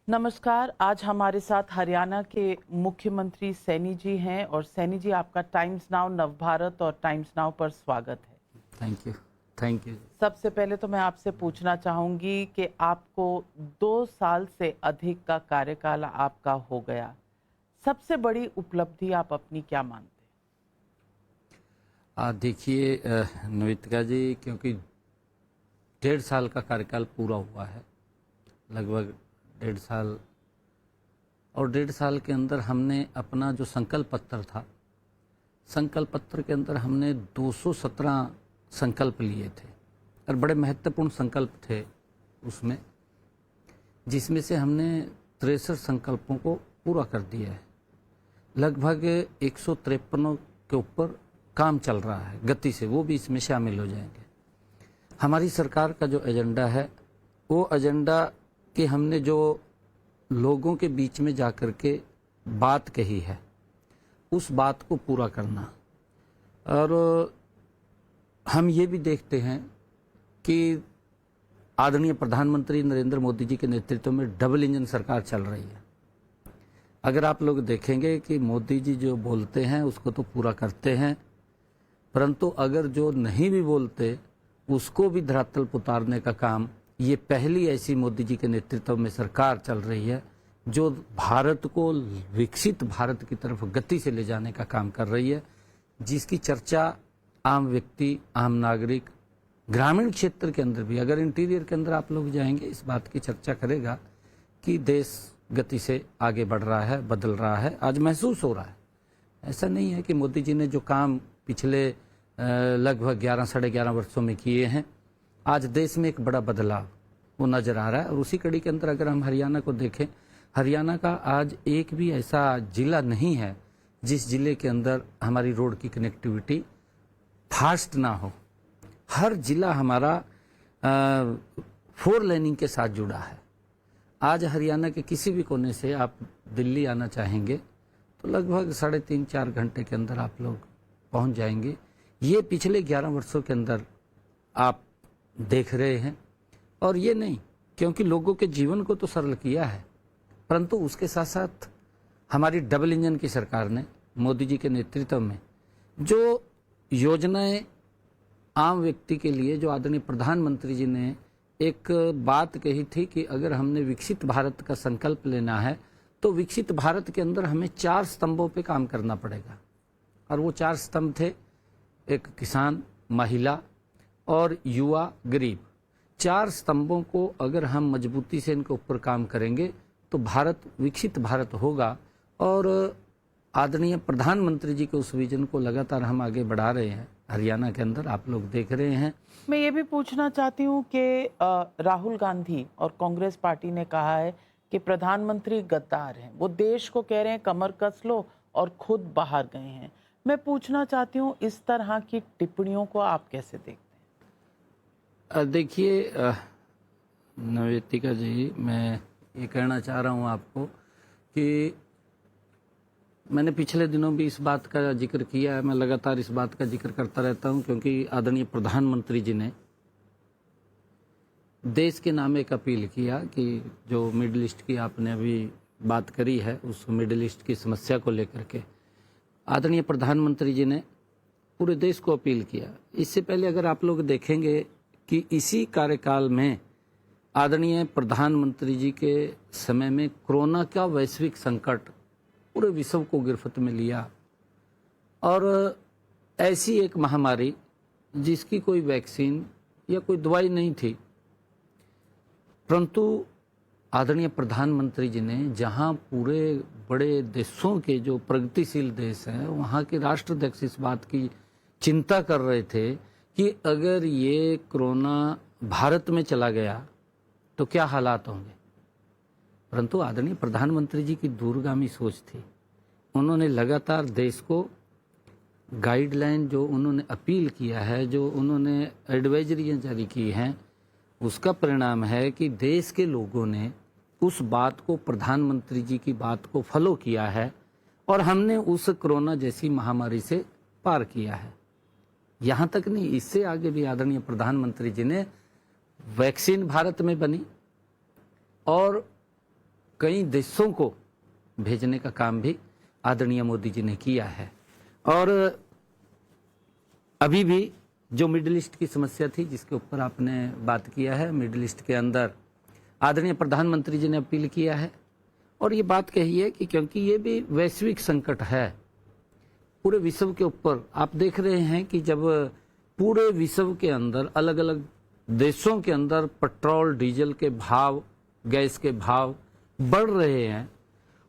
नमस्कार। आज हमारे साथ हरियाणा के मुख्यमंत्री सैनी जी हैं और सैनी जी आपका टाइम्स नाउ नवभारत और टाइम्स नाउ पर स्वागत है। Thank you. Thank you. सबसे पहले तो मैं आपसे पूछना चाहूंगी कि आपको 2 साल से अधिक का कार्यकाल आपका हो गया, सबसे बड़ी उपलब्धि आप अपनी क्या मानते हैं? देखिए नवितिका जी, क्योंकि 1.5 साल का कार्यकाल पूरा हुआ है, लगभग 1.5 साल, और 1.5 साल के अंदर हमने अपना जो संकल्प पत्र था, संकल्प पत्र के अंदर हमने 217 संकल्प लिए थे और बड़े महत्वपूर्ण संकल्प थे उसमें, जिसमें से हमने 63 संकल्पों को पूरा कर दिया है। लगभग 153 के ऊपर काम चल रहा है गति से, वो भी इसमें शामिल हो जाएंगे। हमारी सरकार का जो एजेंडा है, वो एजेंडा कि हमने जो लोगों के बीच में जाकर के बात कही है, उस बात को पूरा करना। और हम ये भी देखते हैं कि आदरणीय प्रधानमंत्री नरेंद्र मोदी जी के नेतृत्व में डबल इंजन सरकार चल रही है। अगर आप लोग देखेंगे कि मोदी जी जो बोलते हैं उसको तो पूरा करते हैं, परंतु अगर जो नहीं भी बोलते उसको भी धरातल पर उतारने का काम, ये पहली ऐसी मोदी जी के नेतृत्व में सरकार चल रही है जो भारत को विकसित भारत की तरफ गति से ले जाने का काम कर रही है, जिसकी चर्चा आम व्यक्ति, आम नागरिक, ग्रामीण क्षेत्र के अंदर भी, अगर इंटीरियर के अंदर आप लोग जाएंगे, इस बात की चर्चा करेगा कि देश गति से आगे बढ़ रहा है, बदल रहा है। आज महसूस हो रहा है, ऐसा नहीं है कि मोदी जी ने जो काम पिछले लगभग 11 साढ़े 11 वर्षों में किए हैं, आज देश में एक बड़ा बदलाव वो नज़र आ रहा है। और उसी कड़ी के अंदर अगर हम हरियाणा को देखें, हरियाणा का आज एक भी ऐसा जिला नहीं है जिस जिले के अंदर हमारी रोड की कनेक्टिविटी फास्ट ना हो। हर जिला हमारा 4 लेनिंग के साथ जुड़ा है। आज हरियाणा के किसी भी कोने से आप दिल्ली आना चाहेंगे तो लगभग 3.5-4 घंटे के अंदर आप लोग पहुंच जाएंगे। ये पिछले 11 वर्षों के अंदर आप देख रहे हैं। और ये नहीं क्योंकि लोगों के जीवन को तो सरल किया है, परंतु उसके साथ साथ हमारी डबल इंजन की सरकार ने मोदी जी के नेतृत्व में जो योजनाएं आम व्यक्ति के लिए, जो आदरणीय प्रधानमंत्री जी ने एक बात कही थी कि अगर हमने विकसित भारत का संकल्प लेना है तो विकसित भारत के अंदर हमें 4 स्तंभों पे काम करना पड़ेगा। और वो 4 स्तंभ थे, एक किसान, महिला और युवा, गरीब। 4 स्तंभों को अगर हम मजबूती से इनके ऊपर काम करेंगे तो भारत विकसित भारत होगा। और आदरणीय प्रधानमंत्री जी के उस विजन को लगातार हम आगे बढ़ा रहे हैं। हरियाणा के अंदर आप लोग देख रहे हैं। मैं ये भी पूछना चाहती हूँ कि राहुल गांधी और कांग्रेस पार्टी ने कहा है कि प्रधानमंत्री गद्दार हैं, वो देश को कह रहे हैं कमर कस लो और खुद बाहर गए हैं। मैं पूछना चाहती हूँ, इस तरह की टिप्पणियों को आप कैसे देखते हैं? देखिए नवेतिका जी, मैं ये कहना चाह रहा हूँ आपको कि मैंने पिछले दिनों भी इस बात का जिक्र किया है, मैं लगातार इस बात का जिक्र करता रहता हूँ, क्योंकि आदरणीय प्रधानमंत्री जी ने देश के नाम एक अपील किया कि जो मिडिल ईस्ट की आपने अभी बात करी है, उस मिडिल ईस्ट की समस्या को लेकर के आदरणीय प्रधानमंत्री जी ने पूरे देश को अपील किया। इससे पहले अगर आप लोग देखेंगे कि इसी कार्यकाल में आदरणीय प्रधानमंत्री जी के समय में कोरोना का वैश्विक संकट पूरे विश्व को गिरफ्त में लिया, और ऐसी एक महामारी जिसकी कोई वैक्सीन या कोई दवाई नहीं थी, परंतु आदरणीय प्रधानमंत्री जी ने, जहां पूरे बड़े देशों के जो प्रगतिशील देश हैं वहां के राष्ट्राध्यक्ष इस बात की चिंता कर रहे थे कि अगर ये कोरोना भारत में चला गया तो क्या हालात होंगे, परंतु आदरणीय प्रधानमंत्री जी की दूरगामी सोच थी। उन्होंने लगातार देश को गाइडलाइन, जो उन्होंने अपील किया है, जो उन्होंने एडवाइजरियाँ जारी की हैं, उसका परिणाम है कि देश के लोगों ने उस बात को, प्रधानमंत्री जी की बात को फॉलो किया है और हमने उस कोरोना जैसी महामारी से पार किया है। यहाँ तक नहीं, इससे आगे भी आदरणीय प्रधानमंत्री जी ने वैक्सीन भारत में बनी और कई देशों को भेजने का काम भी आदरणीय मोदी जी ने किया है। और अभी भी जो मिडिल ईस्ट की समस्या थी जिसके ऊपर आपने बात किया है, मिडिल ईस्ट के अंदर आदरणीय प्रधानमंत्री जी ने अपील किया है और ये बात कही है कि क्योंकि ये भी वैश्विक संकट है पूरे विश्व के ऊपर। आप देख रहे हैं कि जब पूरे विश्व के अंदर अलग अलग देशों के अंदर पेट्रोल डीजल के भाव, गैस के भाव बढ़ रहे हैं,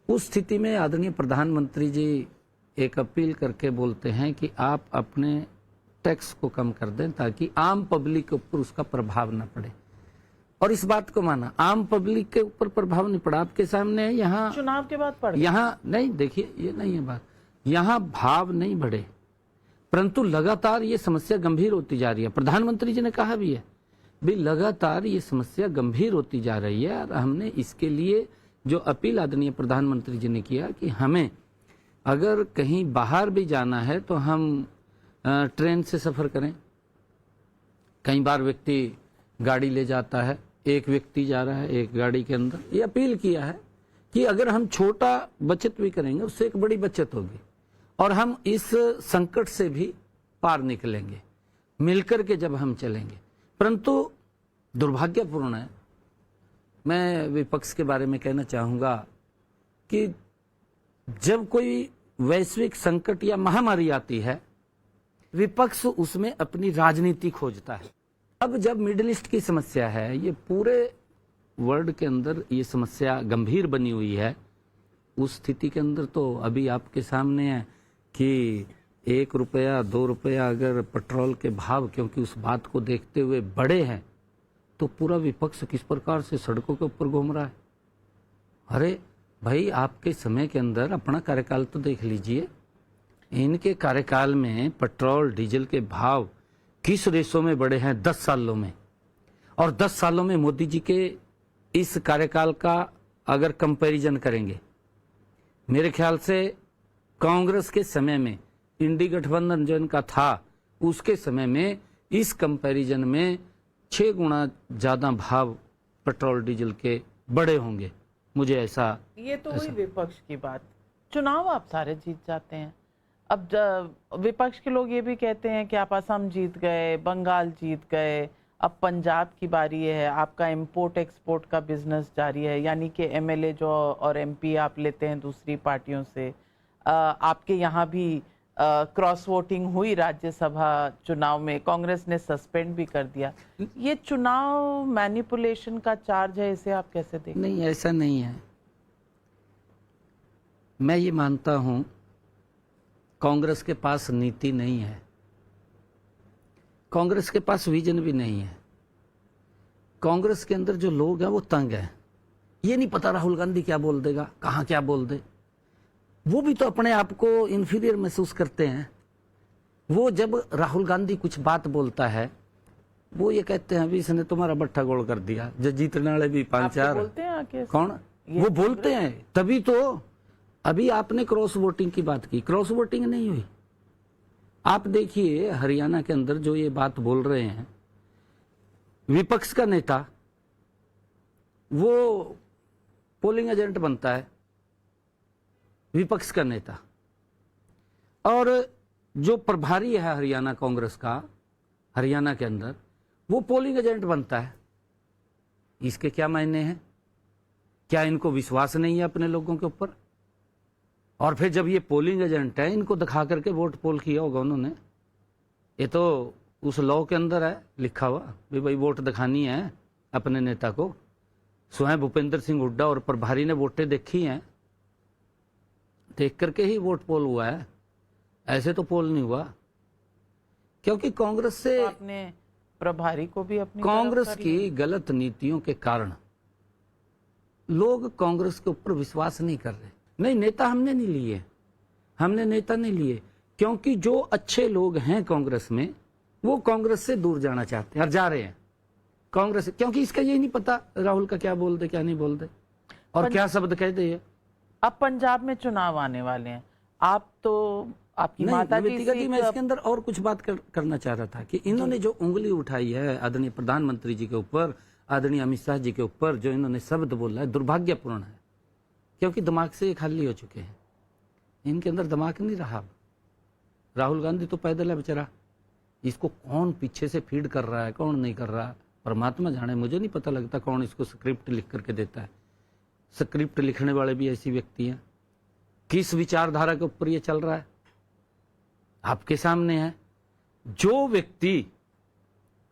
उस स्थिति में आदरणीय प्रधानमंत्री जी एक अपील करके बोलते हैं कि आप अपने टैक्स को कम कर दें ताकि आम पब्लिक के ऊपर उसका प्रभाव न पड़े। और इस बात को माना, आम पब्लिक के ऊपर प्रभाव नहीं पड़ा। आपके सामने यहाँ चुनाव के बाद पड़ गया। यहाँ नहीं, देखिए ये नहीं है बात, यहाँ भाव नहीं बढ़े परंतु लगातार ये समस्या गंभीर होती जा रही है। प्रधानमंत्री जी ने कहा भी है भी लगातार ये समस्या गंभीर होती जा रही है और हमने इसके लिए जो अपील आदरणीय प्रधानमंत्री जी ने किया कि हमें अगर कहीं बाहर भी जाना है तो हम ट्रेन से सफर करें। कई बार व्यक्ति गाड़ी ले जाता है, एक व्यक्ति जा रहा है एक गाड़ी के अंदर। ये अपील किया है कि अगर हम छोटा बचत भी करेंगे उससे एक बड़ी बचत होगी और हम इस संकट से भी पार निकलेंगे मिलकर के जब हम चलेंगे। परंतु दुर्भाग्यपूर्ण है, मैं विपक्ष के बारे में कहना चाहूँगा कि जब कोई वैश्विक संकट या महामारी आती है विपक्ष उसमें अपनी राजनीति खोजता है। अब जब मिडिल ईस्ट की समस्या है, ये पूरे वर्ल्ड के अंदर ये समस्या गंभीर बनी हुई है, उस स्थिति के अंदर तो अभी आपके सामने है कि 1 रुपया 2 रुपया अगर पेट्रोल के भाव क्योंकि उस बात को देखते हुए बढ़े हैं तो पूरा विपक्ष किस प्रकार से सड़कों के ऊपर घूम रहा है। अरे भाई, आपके समय के अंदर अपना कार्यकाल तो देख लीजिए, इनके कार्यकाल में पेट्रोल डीजल के भाव किस रेशों में बढ़े हैं 10 सालों में। और 10 सालों में मोदी जी के इस कार्यकाल का अगर कंपैरिजन करेंगे, मेरे ख्याल से कांग्रेस के समय में इंडी गठबंधन जो इनका था उसके समय में इस कंपैरिजन में 6 गुना ज्यादा भाव पेट्रोल डीजल के बड़े होंगे। मुझे ऐसा, ये तो हुई विपक्ष की बात। चुनाव आप सारे जीत जाते हैं। अब विपक्ष के लोग ये भी कहते हैं कि आप असम जीत गए, बंगाल जीत गए, अब पंजाब की बारी है, आपका इंपोर्ट एक्सपोर्ट का बिजनेस जारी है, यानी कि एमएलए जो और एमपी आप लेते हैं दूसरी पार्टियों से। आपके यहाँ भी क्रॉस वोटिंग हुई राज्यसभा चुनाव में, कांग्रेस ने सस्पेंड भी कर दिया। ये चुनाव मैनिपुलेशन का चार्ज है, इसे आप कैसे देखते हैं? नहीं, ऐसा नहीं है। मैं ये मानता हूं कांग्रेस के पास नीति नहीं है, कांग्रेस के पास विजन भी नहीं है। कांग्रेस के अंदर जो लोग हैं वो तंग हैं। ये नहीं पता राहुल गांधी क्या बोल देगा, कहाँ क्या बोल दे। वो भी तो अपने आप को इन्फीरियर महसूस करते हैं। वो जब राहुल गांधी कुछ बात बोलता है वो ये कहते हैं अभी इसने तुम्हारा बट्ठा गोल कर दिया, जो जीतने वाले भी 5-4 बोलते हैं आके। कौन वो बोलते हैं, तभी तो अभी आपने क्रॉस वोटिंग की बात की, क्रॉस वोटिंग नहीं हुई। आप देखिए हरियाणा के अंदर जो ये बात बोल रहे हैं, विपक्ष का नेता वो पोलिंग एजेंट बनता है, विपक्ष का नेता, और जो प्रभारी है हरियाणा कांग्रेस का हरियाणा के अंदर वो पोलिंग एजेंट बनता है। इसके क्या मायने हैं? क्या इनको विश्वास नहीं है अपने लोगों के ऊपर? और फिर जब ये पोलिंग एजेंट है, इनको दिखा करके वोट पोल किया होगा उन्होंने। ये तो उस लॉ के अंदर है लिखा हुआ भी भाई वोट दिखानी है अपने नेता को। स्वयं भूपेंद्र सिंह हुड्डा और प्रभारी ने वोटें देखी हैं, देख करके ही वोट पोल हुआ है, ऐसे तो पोल नहीं हुआ। क्योंकि कांग्रेस से तो आपने प्रभारी को भी अपनी कांग्रेस की गलत नीतियों के कारण लोग कांग्रेस के ऊपर विश्वास नहीं कर रहे। नहीं, नेता हमने नहीं लिए, हमने नेता नहीं लिए, क्योंकि जो अच्छे लोग हैं कांग्रेस में वो कांग्रेस से दूर जाना चाहते हैं और जा रहे हैं कांग्रेस से, क्योंकि इसका यही नहीं पता राहुल का क्या बोल दे क्या नहीं बोल दे और क्या शब्द कह दे। अब पंजाब में चुनाव आने वाले हैं, आप तो आपकी माता जी, मैं इसके अंदर और कुछ बात करना चाह रहा था कि इन्होंने जो उंगली उठाई है आदरणीय प्रधानमंत्री जी के ऊपर, आदरणीय अमित शाह जी के ऊपर, जो इन्होंने शब्द बोला है दुर्भाग्यपूर्ण है। क्योंकि दिमाग से ये खाली हो चुके हैं, इनके अंदर दिमाग नहीं रहा। राहुल गांधी तो पैदल है बेचारा, इसको कौन पीछे से फीड कर रहा है, कौन नहीं कर रहा, परमात्मा जाने। मुझे नहीं पता लगता कौन इसको स्क्रिप्ट लिख करके देता है। स्क्रिप्ट लिखने वाले भी ऐसी व्यक्ति हैं। किस विचारधारा के ऊपर ये चल रहा है आपके सामने है। जो व्यक्ति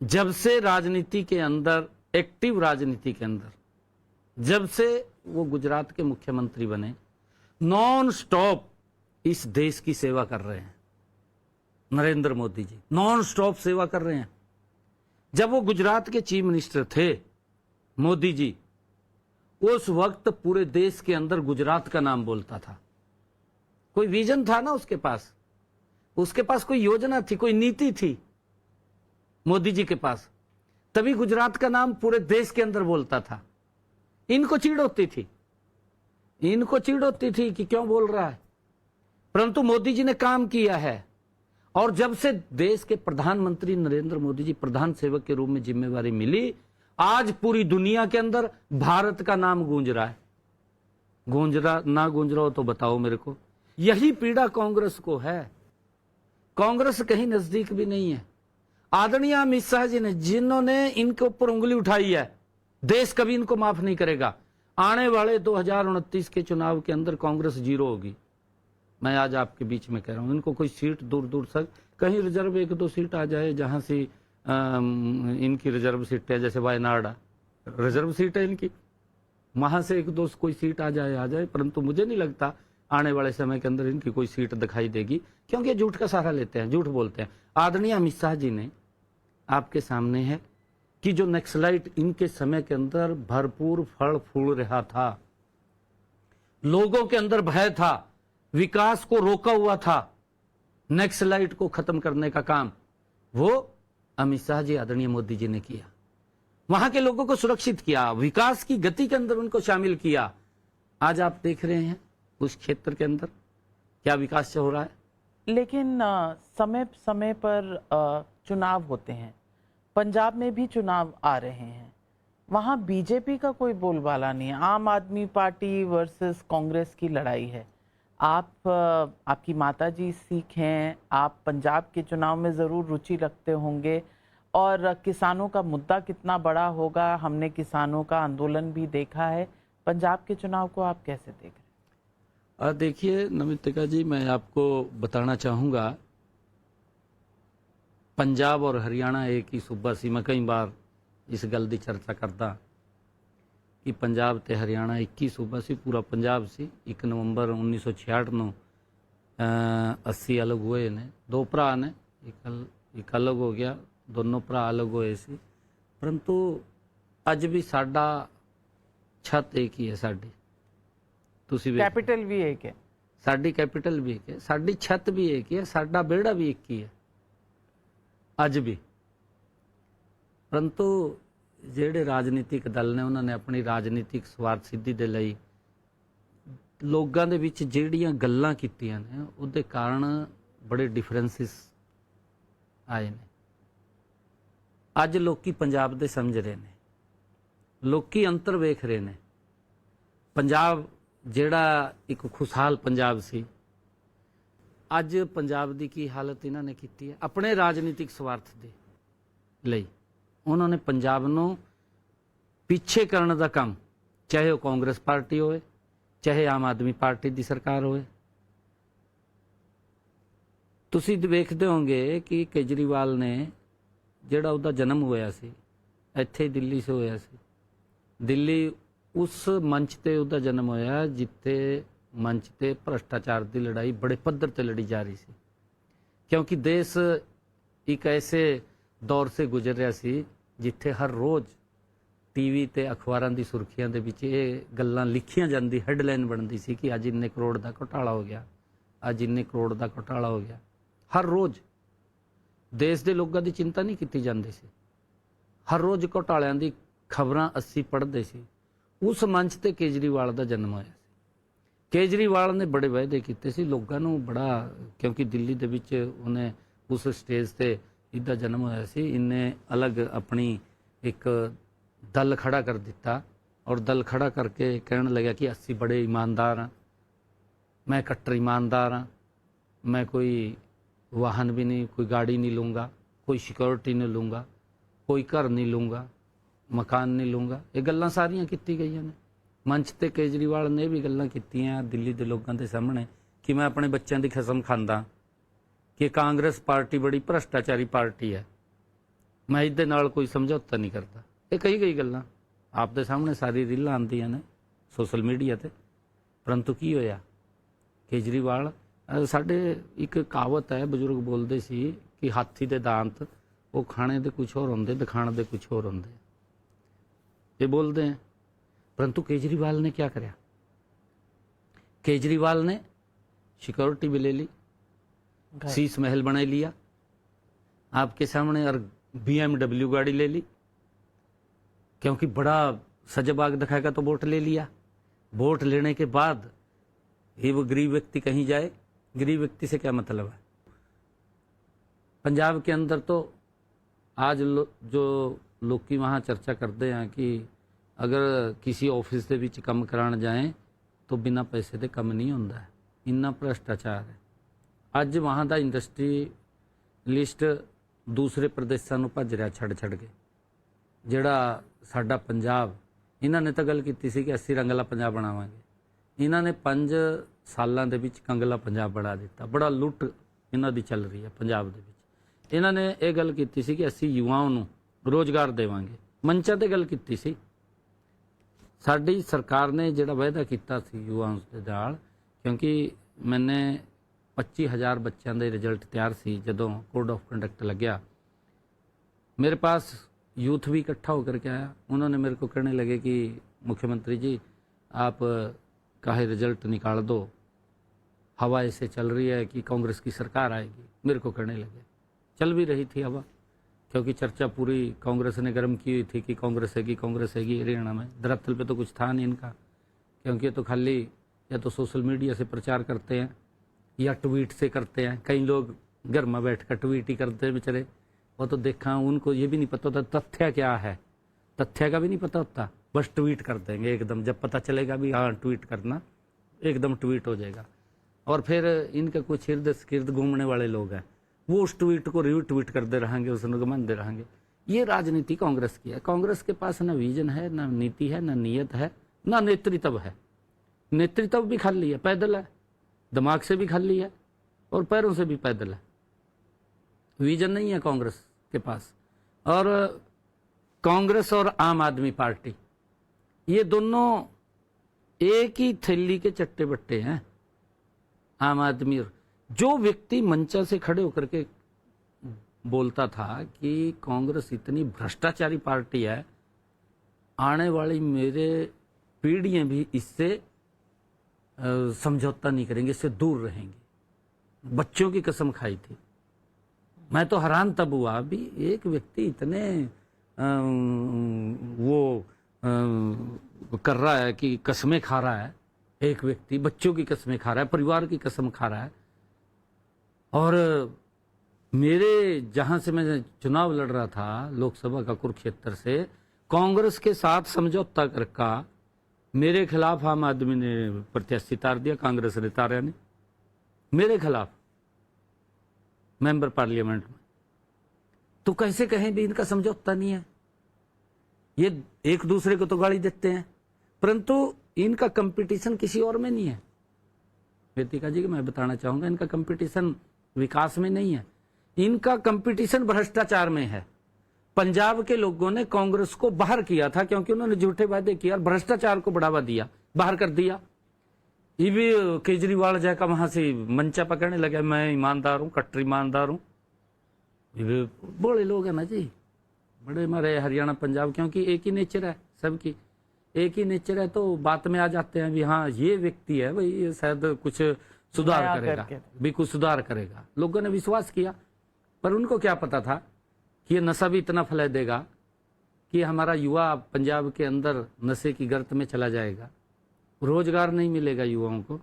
जब से राजनीति के अंदर, एक्टिव राजनीति के अंदर, जब से वो गुजरात के मुख्यमंत्री बने, नॉन स्टॉप इस देश की सेवा कर रहे हैं। नरेंद्र मोदी जी नॉन स्टॉप सेवा कर रहे हैं। जब वो गुजरात के चीफ मिनिस्टर थे मोदी जी, उस वक्त पूरे देश के अंदर गुजरात का नाम बोलता था। कोई विजन था ना उसके पास कोई योजना थी, कोई नीति थी मोदी जी के पास, तभी गुजरात का नाम पूरे देश के अंदर बोलता था। इनको चिढ़ होती थी कि क्यों बोल रहा है, परंतु मोदी जी ने काम किया है। और जब से देश के प्रधानमंत्री नरेंद्र मोदी जी प्रधान सेवक के रूप में जिम्मेवारी मिली, आज पूरी दुनिया के अंदर भारत का नाम गूंज रहा है। गूंज रहा हो तो बताओ मेरे को। यही पीड़ा कांग्रेस को है। कांग्रेस कहीं नजदीक भी नहीं है। आदरणीय अमित शाह जी ने, जिन्होंने इनके ऊपर उंगली उठाई है, देश कभी इनको माफ नहीं करेगा। आने वाले 2029 के चुनाव के अंदर कांग्रेस जीरो होगी। मैं आज आपके बीच में कह रहा हूं, इनको कोई सीट दूर दूर तक कहीं रिजर्व 1-2 सीट आ जाए, जहां से इनकी रिजर्व सीट है, जैसे वायनाड रिजर्व सीट है इनकी, वहां से 1-2 कोई सीट आ जाए, परंतु मुझे नहीं लगता आने वाले समय के अंदर इनकी कोई सीट दिखाई देगी, क्योंकि झूठ का सहारा लेते हैं, झूठ बोलते हैं। आदरणीय अमित शाह जी ने आपके सामने है कि जो नक्सलाइट इनके समय के अंदर भरपूर फल फूल रहा था, लोगों के अंदर भय था, विकास को रोका हुआ था, नक्सलाइट को खत्म करने का काम वो अमित शाह जी, आदरणीय मोदी जी ने किया। वहां के लोगों को सुरक्षित किया, विकास की गति के अंदर उनको शामिल किया। आज आप देख रहे हैं उस क्षेत्र के अंदर क्या विकास हो रहा है। लेकिन समय समय पर चुनाव होते हैं, पंजाब में भी चुनाव आ रहे हैं, वहाँ बीजेपी का कोई बोलबाला नहीं है। आम आदमी पार्टी वर्सेस कांग्रेस की लड़ाई है। आपकी माताजी सिख हैं, आप पंजाब के चुनाव में ज़रूर रुचि रखते होंगे, और किसानों का मुद्दा कितना बड़ा होगा, हमने किसानों का आंदोलन भी देखा है। पंजाब के चुनाव को आप कैसे देख रहे हैं? देखिए नमितिका जी, मैं आपको बताना चाहूँगा, पंजाब और हरियाणा एक ही सूबा सी। मैं कई बार इस गल की चर्चा करता कि पंजाब ते हरियाणा एक ही सूबा सी, पूरा पंजाब सी। 1 नवंबर 1966 ਨੂੰ 80 अलग हुए ने, 2 भरा ने, एक अलग हो गया, दोनों भरा अलग होए सी, परंतु अज भी साडा छत एक ही है। साडी कैपिटल भी एक है, साडी कैपिटल भी एक है, साडी छत भी एक ही है, साडा बेड़ा भी एक ही है अज भी। परंतु ਜਿਹੜੇ ਰਾਜਨੀਤਿਕ ਦਲ ਨੇ, ਉਹਨਾਂ ਨੇ ਆਪਣੀ ਰਾਜਨੀਤਿਕ ਸਵਾਰਥ ਸਿੱਧੀ ਦੇ ਲਈ ਲੋਕਾਂ ਦੇ ਵਿੱਚ ਜਿਹੜੀਆਂ ਗੱਲਾਂ ਕੀਤੀਆਂ ਨੇ, ਉਹਦੇ ਕਾਰਨ ਬੜੇ ਡਿਫਰੈਂਸਿਸ ਆਏ ਨੇ। ਅੱਜ ਲੋਕੀ ਪੰਜਾਬ ਦੇ ਸਮਝ ਰਹੇ ਨੇ, ਲੋਕੀ ਅੰਤਰ ਵੇਖ ਰਹੇ ਨੇ। ਪੰਜਾਬ ਜਿਹੜਾ ਇੱਕ ਖੁਸ਼ਹਾਲ ਪੰਜਾਬ ਸੀ, ਅੱਜ ਪੰਜਾਬ ਦੀ ਕੀ ਹਾਲਤ ਇਹਨਾਂ ਨੇ ਕੀਤੀ ਹੈ ਆਪਣੇ ਰਾਜਨੀਤਿਕ ਸਵਾਰਥ ਦੇ ਲਈ। उन्होंने पंजाब नूं पीछे करने का काम, चाहे वो कांग्रेस पार्टी होए, चाहे आम आदमी पार्टी की सरकार होए। तुसीं वेखदे होंगे कि केजरीवाल ने जिहड़ा उहदा जन्म होया सी इत्थे दिल्ली से होया सी, दिल्ली उस मंच ते उहदा जन्म होया जिथे मंच ते भ्रष्टाचार की लड़ाई बड़े पद्धर ते लड़ी जा रही सी, क्योंकि देश एक ऐसे दौर से गुजर रहा सी जिथे हर रोज़ टीवी ते अखबारां दी सुर्खियां दे विच ये गल्लां लिखियां जांदी, हैडलाइन बनती सी कि अज इन्ने करोड़ का घोटाला हो गया, अज इन्ने करोड़ का घोटाला हो गया। हर रोज़ देश के लोगों की चिंता नहीं की जाती सी, हर रोज़ घोटालियां दी खबरां असी पढ़ते सी। उस मंच ते केजरीवाल का जन्म होया सी। केजरीवाल ने बड़े वायदे किए सी लोगों नूं, बड़ा, क्योंकि दिल्ली दे विच उन्हें उस स्टेज ते इदा जन्म होया सी, इन्हें अलग अपनी एक दल खड़ा कर दिता और दल खड़ा करके कहने लगा कि 80 बड़े ईमानदार हैं, मैं कट्टर ईमानदार हाँ, मैं कोई वाहन भी नहीं, कोई गाड़ी नहीं लूँगा, कोई सिक्योरिटी नहीं लूँगा, कोई घर नहीं लूँगा, मकान नहीं लूँगा। ये गल्लां सारियां कीती गईयां ने। मंच ते केजरीवाल ने भी गल्लां कीतियां दिल्ली के लोगों के सामने कि मैं अपने बच्चों की कसम खांदा कि कांग्रेस पार्टी बड़ी भ्रष्टाचारी पार्टी है, मैं इहदे नाल कोई समझौता नहीं करता। ये कही गई गल्लां आप दे सामने सारी रीलां आंदियां ने सोशल मीडिया ते। परंतु की होया, केजरीवाल साडे एक कहावत है, बजुर्ग बोलते सी कि हाथी दे दांत वो खाने दे कुछ होर होंदे, दिखाने दे कुछ होर होंदे, ये बोलते हैं। परंतु केजरीवाल ने क्या कराया? केजरीवाल ने सिक्योरिटी भी ले ली, शीश महल बना लिया आपके सामने, और BMW गाड़ी ले ली, क्योंकि बड़ा सजबाग दिखाएगा तो वोट ले लिया। वोट लेने के बाद ही वो गरीब व्यक्ति कहीं जाए, गरीब व्यक्ति से क्या मतलब है? पंजाब के अंदर तो आज जो लोग की वहाँ चर्चा करते हैं कि अगर किसी ऑफिस के विच काम कराने जाए तो बिना पैसे के कम नहीं होता है, इन्ना भ्रष्टाचार है। अज वहाँ का इंडस्ट्री लिस्ट दूसरे प्रदेशों को भज रहा छड़ छड़ के, जिहड़ा साडा पंजाब, इन्होंने तो गल की सी कि असी रंगला पंजाब बनावांगे, इन्होंने 5 सालों के विच कंगला पंजाब बना दिता। बड़ा लुट इन्हां दी चल रही है पंजाब दे विच। इन्होंने ये गल की सी कि असी युवाओं नूं रोजगार देवांगे, मंचा ते गल की सी। साडी सरकार ने जिहड़ा वायदा किया सी युवाओं के नाल, क्योंकि मैंने 25,000 बच्चों के रिजल्ट तैयार सी जदों कोड ऑफ कंडक्ट लग्या, मेरे पास यूथ भी इकट्ठा होकर के आया। उन्होंने मेरे को कहने लगे कि मुख्यमंत्री जी आप काहे रिजल्ट निकाल दो, हवा ऐसे चल रही है कि कांग्रेस की सरकार आएगी। मेरे को कहने लगे, चल भी रही थी हवा, क्योंकि चर्चा पूरी कांग्रेस ने गर्म की हुई थी कि कांग्रेस हैगी हरियाणा में। दरअसल पे तो कुछ था नहीं इनका, क्योंकि तो खाली या तो सोशल मीडिया से प्रचार करते हैं या ट्वीट से करते हैं। कई लोग घर में बैठ कर ट्वीट ही करते हैं बेचारे, वो तो देखा, उनको ये भी नहीं पता होता तथ्य क्या है, तथ्य का भी नहीं पता होता, बस ट्वीट कर देंगे एकदम। जब पता चलेगा भी हाँ ट्वीट करना, एकदम ट्वीट हो जाएगा। और फिर इनके कुछ इर्द गिर्द घूमने वाले लोग हैं, वो उस ट्वीट को रीट्वीट करते रहेंगे, उसमें गमनते रहेंगे। ये राजनीति कांग्रेस की है। कांग्रेस के पास ना विजन है, ना नीति है, ना नीयत है, ना नेतृत्व है। नेतृत्व भी खाली है, पैदल है, दिमाग से भी खाली है और पैरों से भी पैदल है। विजन नहीं है कांग्रेस के पास। और कांग्रेस और आम आदमी पार्टी, ये दोनों एक ही थैली के चट्टे बट्टे हैं। आम आदमी, जो व्यक्ति मंचा से खड़े होकर के बोलता था कि कांग्रेस इतनी भ्रष्टाचारी पार्टी है, आने वाली मेरे पीढ़ियां भी इससे समझौता नहीं करेंगे, इससे दूर रहेंगे, बच्चों की कसम खाई थी। मैं तो हैरान तब हुआ भी एक व्यक्ति इतने कर रहा है कि कस्में खा रहा है, एक व्यक्ति बच्चों की कस्में खा रहा है, परिवार की कसम खा रहा है। और मेरे जहां से मैं चुनाव लड़ रहा था लोकसभा का कुरुक्षेत्र से, कांग्रेस के साथ समझौता करके मेरे खिलाफ आम आदमी ने प्रत्याशी तार दिया, कांग्रेस ने तारा नहीं, मेरे खिलाफ मेंबर पार्लियामेंट में। तो कैसे कहें भी इनका समझौता नहीं है? ये एक दूसरे को तो गाली देते हैं, परंतु इनका कंपटीशन किसी और में नहीं है। वेदिका जी, मैं बताना चाहूंगा, इनका कंपटीशन विकास में नहीं है, इनका कंपटीशन भ्रष्टाचार में है। पंजाब के लोगों ने कांग्रेस को बाहर किया था क्योंकि उन्होंने झूठे वादे किए और भ्रष्टाचार को बढ़ावा दिया, बाहर कर दिया। ये भी केजरीवाल जाकर वहां से मंचा पकड़ने लगे, मैं ईमानदार हूं, कट्टर ईमानदार हूं। ये बड़े लोग हैं ना जी, बड़े हमारे हरियाणा पंजाब, क्योंकि एक ही नेचर है सबकी, एक ही नेचर है, तो बात में आ जाते हैं भी हाँ ये व्यक्ति है भाई, ये शायद कुछ सुधार करेगा, भी कुछ सुधार करेगा। लोगों ने विश्वास किया, पर उनको क्या पता था कि ये नशा भी इतना फैला देगा कि हमारा युवा पंजाब के अंदर नशे की गर्त में चला जाएगा, रोजगार नहीं मिलेगा युवाओं को।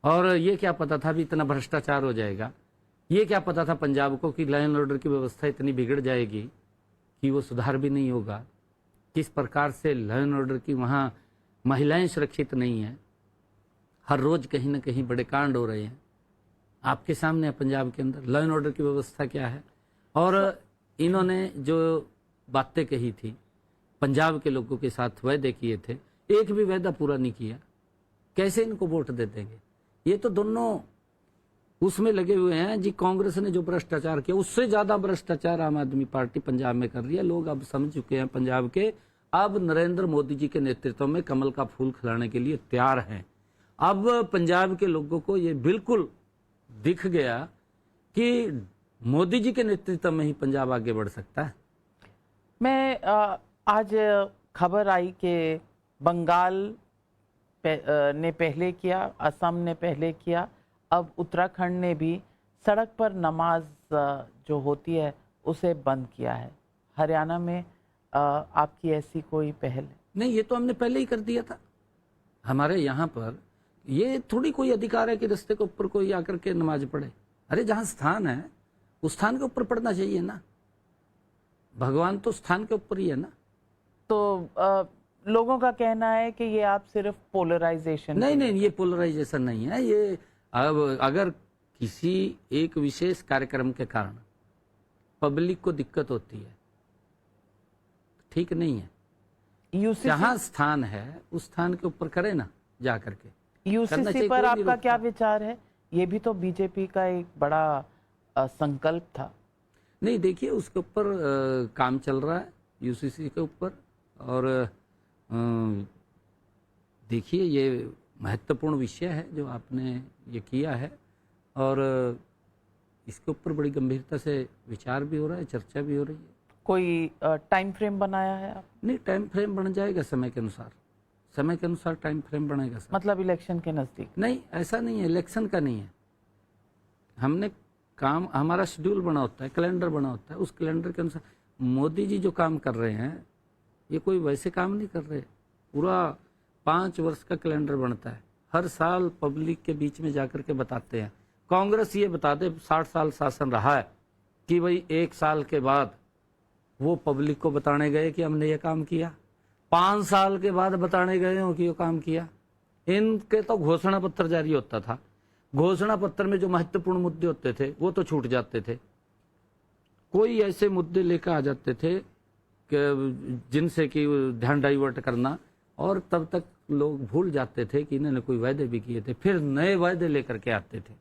और ये क्या पता था भी इतना भ्रष्टाचार हो जाएगा। ये क्या पता था पंजाब को कि लॉ एंड ऑर्डर की व्यवस्था इतनी बिगड़ जाएगी कि वो सुधार भी नहीं होगा। किस प्रकार से लॉ एंड ऑर्डर की वहाँ महिलाएं सुरक्षित नहीं हैं, हर रोज कहीं ना कहीं बड़े कांड हो रहे हैं। आपके सामने है पंजाब के अंदर लॉ एंड ऑर्डर की व्यवस्था क्या है। और इन्होंने जो बातें कही थी पंजाब के लोगों के साथ वायदे किए थे, एक भी वायदा पूरा नहीं किया। कैसे इनको वोट दे देंगे? ये तो दोनों उसमें लगे हुए हैं जी। कांग्रेस ने जो भ्रष्टाचार किया उससे ज्यादा भ्रष्टाचार आम आदमी पार्टी पंजाब में कर रही है। लोग अब समझ चुके हैं पंजाब के, अब नरेंद्र मोदी जी के नेतृत्व में कमल का फूल खिलाने के लिए तैयार हैं। अब पंजाब के लोगों को ये बिल्कुल दिख गया कि मोदी जी के नेतृत्व में ही पंजाब आगे बढ़ सकता है। मैं आज खबर आई कि बंगाल ने पहले किया, असम ने पहले किया, अब उत्तराखंड ने भी सड़क पर नमाज जो होती है उसे बंद किया है। हरियाणा में आपकी ऐसी कोई पहल है? नहीं, ये तो हमने पहले ही कर दिया था। हमारे यहाँ पर ये थोड़ी कोई अधिकार है कि रास्ते के ऊपर कोई आकर के नमाज पढ़े। अरे जहाँ स्थान है उस स्थान के ऊपर पढ़ना चाहिए ना। भगवान तो स्थान के ऊपर ही है ना। तो लोगों का कहना है कि ये आप सिर्फ पोलराइजेशन। नहीं, ये पोलराइजेशन नहीं है। ये अब अगर किसी एक विशेष कार्यक्रम के कारण पब्लिक को दिक्कत होती है, ठीक नहीं है। यूसीसी जहाँ स्थान है उस स्थान के ऊपर करे ना जा करके। यूसीसी पर आपका क्या विचार है? ये भी तो बीजेपी का एक बड़ा संकल्प था। नहीं, देखिए उसके ऊपर काम चल रहा है यूसीसी के ऊपर। और देखिए ये महत्वपूर्ण विषय है जो आपने ये किया है, और इसके ऊपर बड़ी गंभीरता से विचार भी हो रहा है, चर्चा भी हो रही है। कोई टाइम फ्रेम बनाया है आप? नहीं, टाइम फ्रेम बन जाएगा समय के अनुसार। समय के अनुसार टाइम फ्रेम बनेगा सर। मतलब इलेक्शन के नजदीक? नहीं, ऐसा नहीं है, इलेक्शन का नहीं है। हमने काम, हमारा शेड्यूल बना होता है, कैलेंडर बना होता है, उस कैलेंडर के अनुसार। मोदी जी जो काम कर रहे हैं ये कोई वैसे काम नहीं कर रहे। पूरा 5 वर्ष का कैलेंडर बनता है, हर साल पब्लिक के बीच में जाकर के बताते हैं। कांग्रेस ये बता दे 60 साल शासन रहा है कि भाई 1 साल के बाद वो पब्लिक को बताने गए कि हमने ये काम किया, 5 साल के बाद बताने गए हो कि ये काम किया। इनके तो घोषणा पत्र जारी होता था, घोषणा पत्र में जो महत्वपूर्ण मुद्दे होते थे वो तो छूट जाते थे। कोई ऐसे मुद्दे लेकर आ जाते थे कि जिनसे कि ध्यान डाइवर्ट करना, और तब तक लोग भूल जाते थे कि इन्होंने कोई वायदे भी किए थे। फिर नए वायदे लेकर के आते थे।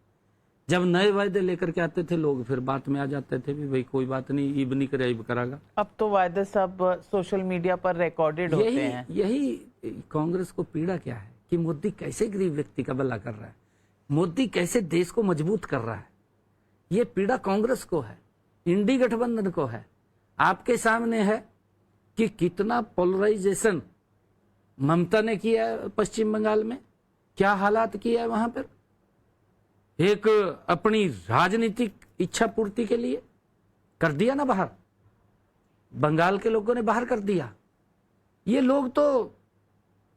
जब नए वायदे लेकर के आते थे लोग फिर बात में आ जाते थे भी भाई कोई बात नहीं, ईब नहीं करे ईब करागा। अब तो वायदे सब सोशल मीडिया पर रिकॉर्डेड होते हैं। यही कांग्रेस को पीड़ा क्या है कि मोदी कैसे गरीब व्यक्ति का भला कर रहा है, मोदी कैसे देश को मजबूत कर रहा है। ये पीड़ा कांग्रेस को है, इंडी गठबंधन को है। आपके सामने है कि कितना पोलराइजेशन ममता ने किया है पश्चिम बंगाल में, क्या हालात किया है वहां पर। एक अपनी राजनीतिक इच्छा पूर्ति के लिए कर दिया ना बाहर, बंगाल के लोगों ने बाहर कर दिया। ये लोग तो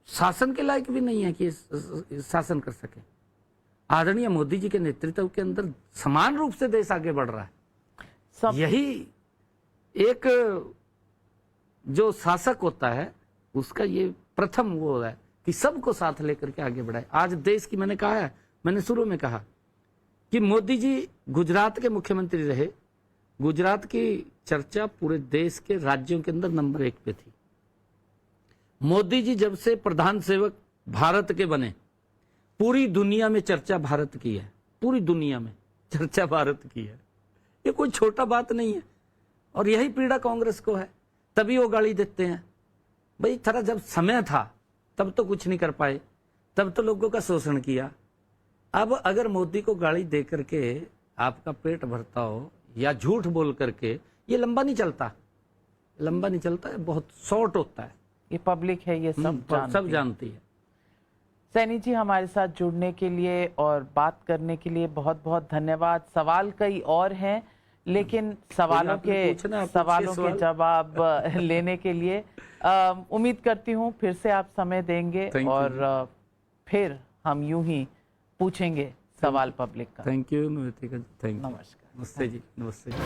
शासन के लायक भी नहीं है कि शासन कर सके। आदरणीय मोदी जी के नेतृत्व के अंदर समान रूप से देश आगे बढ़ रहा है। यही एक जो शासक होता है उसका ये प्रथम वो है कि सबको साथ लेकर के आगे बढ़ाए। आज देश की, मैंने कहा है, मैंने शुरू में कहा कि मोदी जी गुजरात के मुख्यमंत्री रहे। गुजरात की चर्चा पूरे देश के राज्यों के अंदर नंबर 1 पे थी। मोदी जी जब से प्रधान सेवक भारत के बने, पूरी दुनिया में चर्चा भारत की है, पूरी दुनिया में चर्चा भारत की है। ये कोई छोटा बात नहीं है। और यही पीड़ा कांग्रेस को है, तभी वो गाली देते हैं। भाई थोड़ा जब समय था तब तो कुछ नहीं कर पाए, तब तो लोगों का शोषण किया। अब अगर मोदी को गाली दे करके आपका पेट भरता हो या झूठ बोल करके, ये लंबा नहीं चलता, लंबा नहीं चलता है, बहुत शॉर्ट होता है। ये पब्लिक है, ये सब जानती है। सैनी जी, हमारे साथ जुड़ने के लिए और बात करने के लिए बहुत बहुत धन्यवाद। सवाल कई और हैं, लेकिन सवालों के जवाब लेने के लिए उम्मीद करती हूँ फिर से आप समय देंगे और फिर हम यूं ही पूछेंगे सवाल पब्लिक का। थैंक यू नमस्ते जी। नमस्कार। नमस्ते जी। नमस्ते जी।